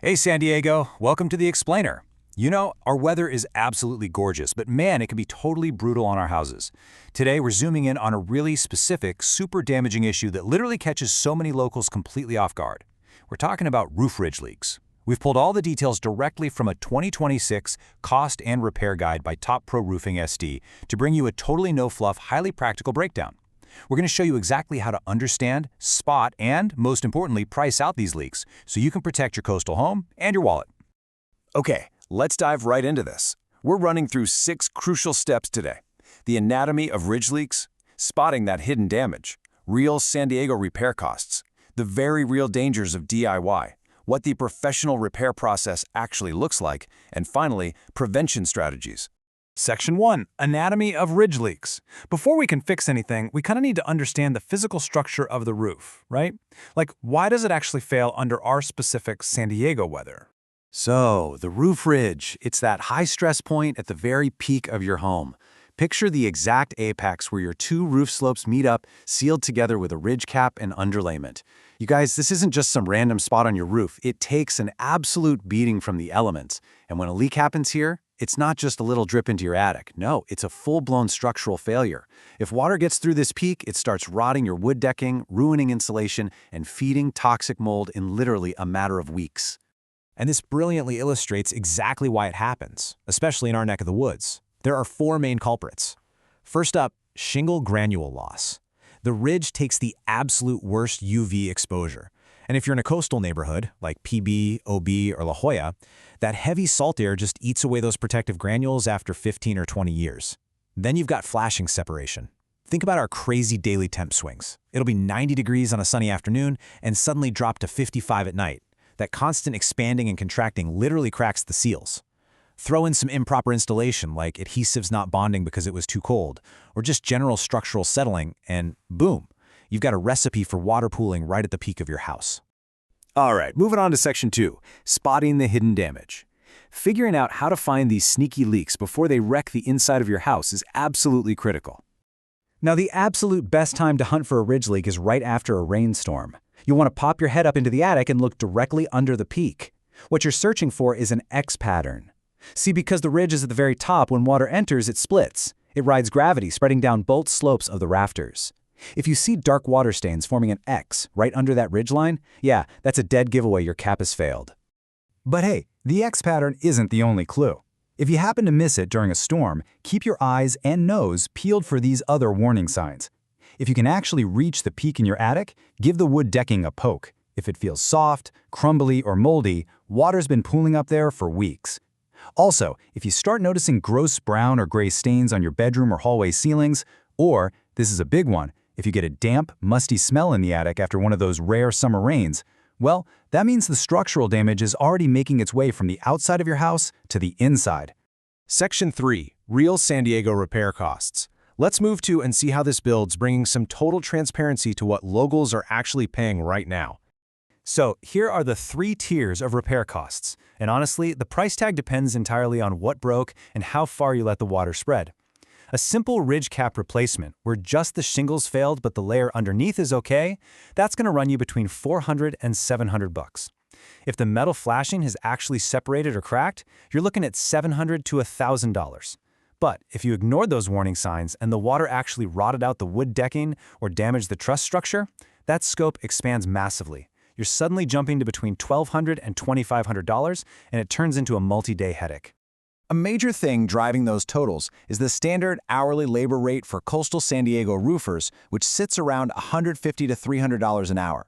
Hey San Diego, welcome to The Explainer. You know, our weather is absolutely gorgeous, but man, it can be totally brutal on our houses. Today, we're zooming in on a really specific, super damaging issue that literally catches so many locals completely off guard. We're talking about roof ridge leaks. We've pulled all the details directly from a 2026 Cost and Repair Guide by Top Pro Roofing SD to bring you a totally no-fluff, highly practical breakdown. We're going to show you exactly how to understand, spot, and, most importantly, price out these leaks so you can protect your coastal home and your wallet. Okay, let's dive right into this. We're running through 6 crucial steps today. The anatomy of ridge leaks, spotting that hidden damage, real San Diego repair costs, the very real dangers of DIY, what the professional repair process actually looks like, and finally, prevention strategies. Section 1. Anatomy of ridge leaks. Before we can fix anything, we kind of need to understand the physical structure of the roof, right? Like, why does it actually fail under our specific San Diego weather? So, the roof ridge, it's that high stress point at the very peak of your home. Picture the exact apex where your two roof slopes meet up, sealed together with a ridge cap and underlayment. You guys, this isn't just some random spot on your roof. It takes an absolute beating from the elements. And when a leak happens here, it's not just a little drip into your attic. No, it's a full-blown structural failure. If water gets through this peak, it starts rotting your wood decking, ruining insulation, and feeding toxic mold in literally a matter of weeks. And this brilliantly illustrates exactly why it happens, especially in our neck of the woods. There are 4 main culprits. First up, shingle granule loss. The ridge takes the absolute worst UV exposure. And if you're in a coastal neighborhood, like PB, OB, or La Jolla, that heavy salt air just eats away those protective granules after 15 or 20 years. Then you've got flashing separation. Think about our crazy daily temp swings. It'll be 90 degrees on a sunny afternoon and suddenly drop to 55 at night. That constant expanding and contracting literally cracks the seals. Throw in some improper installation, like adhesives not bonding because it was too cold, or just general structural settling, and boom, you've got a recipe for water pooling right at the peak of your house. All right, moving on to Section 2, spotting the hidden damage. Figuring out how to find these sneaky leaks before they wreck the inside of your house is absolutely critical. Now, the absolute best time to hunt for a ridge leak is right after a rainstorm. You'll want to pop your head up into the attic and look directly under the peak. What you're searching for is an X pattern. See, because the ridge is at the very top, when water enters, it splits. It rides gravity, spreading down both slopes of the rafters. If you see dark water stains forming an X right under that ridgeline, yeah, that's a dead giveaway your cap has failed. But hey, the X pattern isn't the only clue. If you happen to miss it during a storm, keep your eyes and nose peeled for these other warning signs. If you can actually reach the peak in your attic, give the wood decking a poke. If it feels soft, crumbly, or moldy, water's been pooling up there for weeks. Also, if you start noticing gross brown or gray stains on your bedroom or hallway ceilings, or, this is a big one, if you get a damp, musty smell in the attic after one of those rare summer rains, well, that means the structural damage is already making its way from the outside of your house to the inside. Section 3. Real San Diego repair costs. Let's move to and see how this builds, bringing some total transparency to what locals are actually paying right now. So, here are the 3 tiers of repair costs. And honestly, the price tag depends entirely on what broke and how far you let the water spread. A simple ridge cap replacement, where just the shingles failed but the layer underneath is okay, that's going to run you between $400 and $700. If the metal flashing has actually separated or cracked, you're looking at $700 to $1,000. But if you ignored those warning signs and the water actually rotted out the wood decking or damaged the truss structure, that scope expands massively. You're suddenly jumping to between $1,200 and $2,500, and it turns into a multi-day headache. A major thing driving those totals is the standard hourly labor rate for coastal San Diego roofers, which sits around $150 to $300 an hour.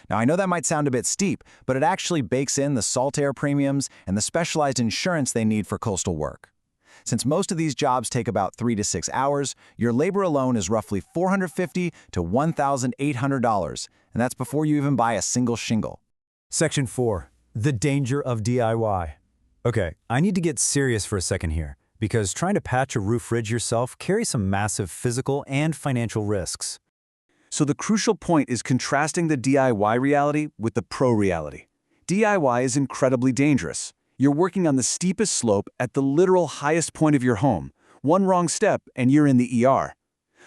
Now, I know that might sound a bit steep, but it actually bakes in the salt air premiums and the specialized insurance they need for coastal work. Since most of these jobs take about 3 to 6 hours, your labor alone is roughly $450 to $1,800, and that's before you even buy a single shingle. Section 4. The danger of DIY. Okay, I need to get serious for a second here, because trying to patch a roof ridge yourself carries some massive physical and financial risks. So the crucial point is contrasting the DIY reality with the pro reality. DIY is incredibly dangerous. You're working on the steepest slope at the literal highest point of your home. One wrong step and you're in the ER.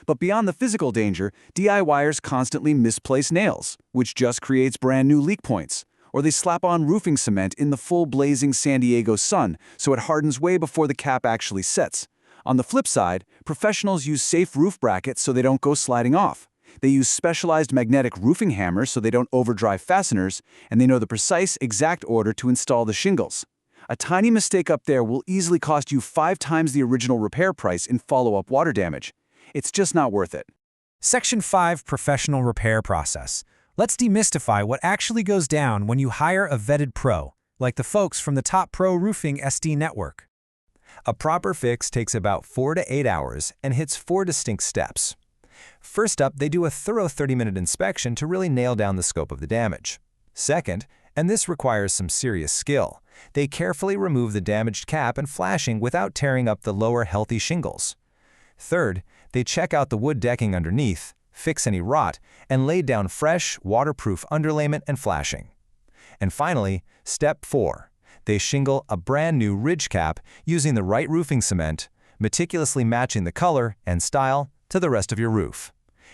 But beyond the physical danger, DIYers constantly misplace nails, which just creates brand new leak points. Or they slap on roofing cement in the full blazing San Diego sun so it hardens way before the cap actually sets. On the flip side, professionals use safe roof brackets so they don't go sliding off. They use specialized magnetic roofing hammers so they don't overdrive fasteners, and they know the precise, exact order to install the shingles. A tiny mistake up there will easily cost you 5 times the original repair price in follow-up water damage. It's just not worth it. Section 5 Professional Repair Process. Let's demystify what actually goes down when you hire a vetted pro, like the folks from the Top Pro Roofing SD network. A proper fix takes about 4 to 8 hours and hits 4 distinct steps. First up, they do a thorough 30-minute inspection to really nail down the scope of the damage. Second, and this requires some serious skill, they carefully remove the damaged cap and flashing without tearing up the lower healthy shingles. Third, they check out the wood decking underneath, fix any rot, and lay down fresh, waterproof underlayment and flashing. And finally, step 4. They shingle a brand new ridge cap using the right roofing cement, meticulously matching the color and style to the rest of your roof.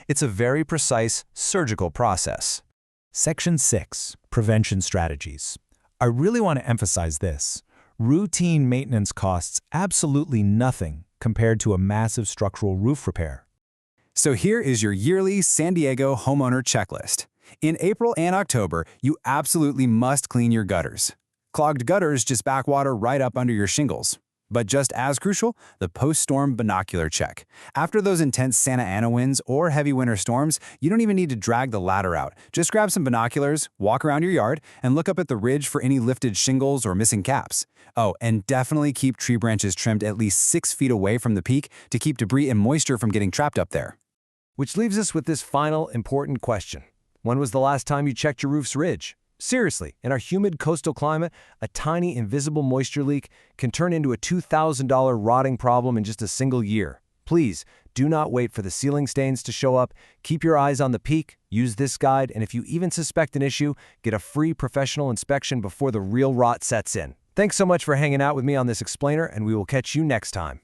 It's a very precise, surgical process. Section 6 Prevention Strategies. I really want to emphasize this. Routine maintenance costs absolutely nothing compared to a massive structural roof repair. So here is your yearly San Diego homeowner checklist. In April and October, you absolutely must clean your gutters. Clogged gutters just back water right up under your shingles. But just as crucial, the post-storm binocular check. After those intense Santa Ana winds or heavy winter storms, you don't even need to drag the ladder out. Just grab some binoculars, walk around your yard, and look up at the ridge for any lifted shingles or missing caps. Oh, and definitely keep tree branches trimmed at least 6 feet away from the peak to keep debris and moisture from getting trapped up there. Which leaves us with this final important question. When was the last time you checked your roof's ridge? Seriously, in our humid coastal climate, a tiny invisible moisture leak can turn into a $2,000 rotting problem in just a single year. Please, do not wait for the ceiling stains to show up. Keep your eyes on the peak, use this guide, and if you even suspect an issue, get a free professional inspection before the real rot sets in. Thanks so much for hanging out with me on this explainer, and we will catch you next time.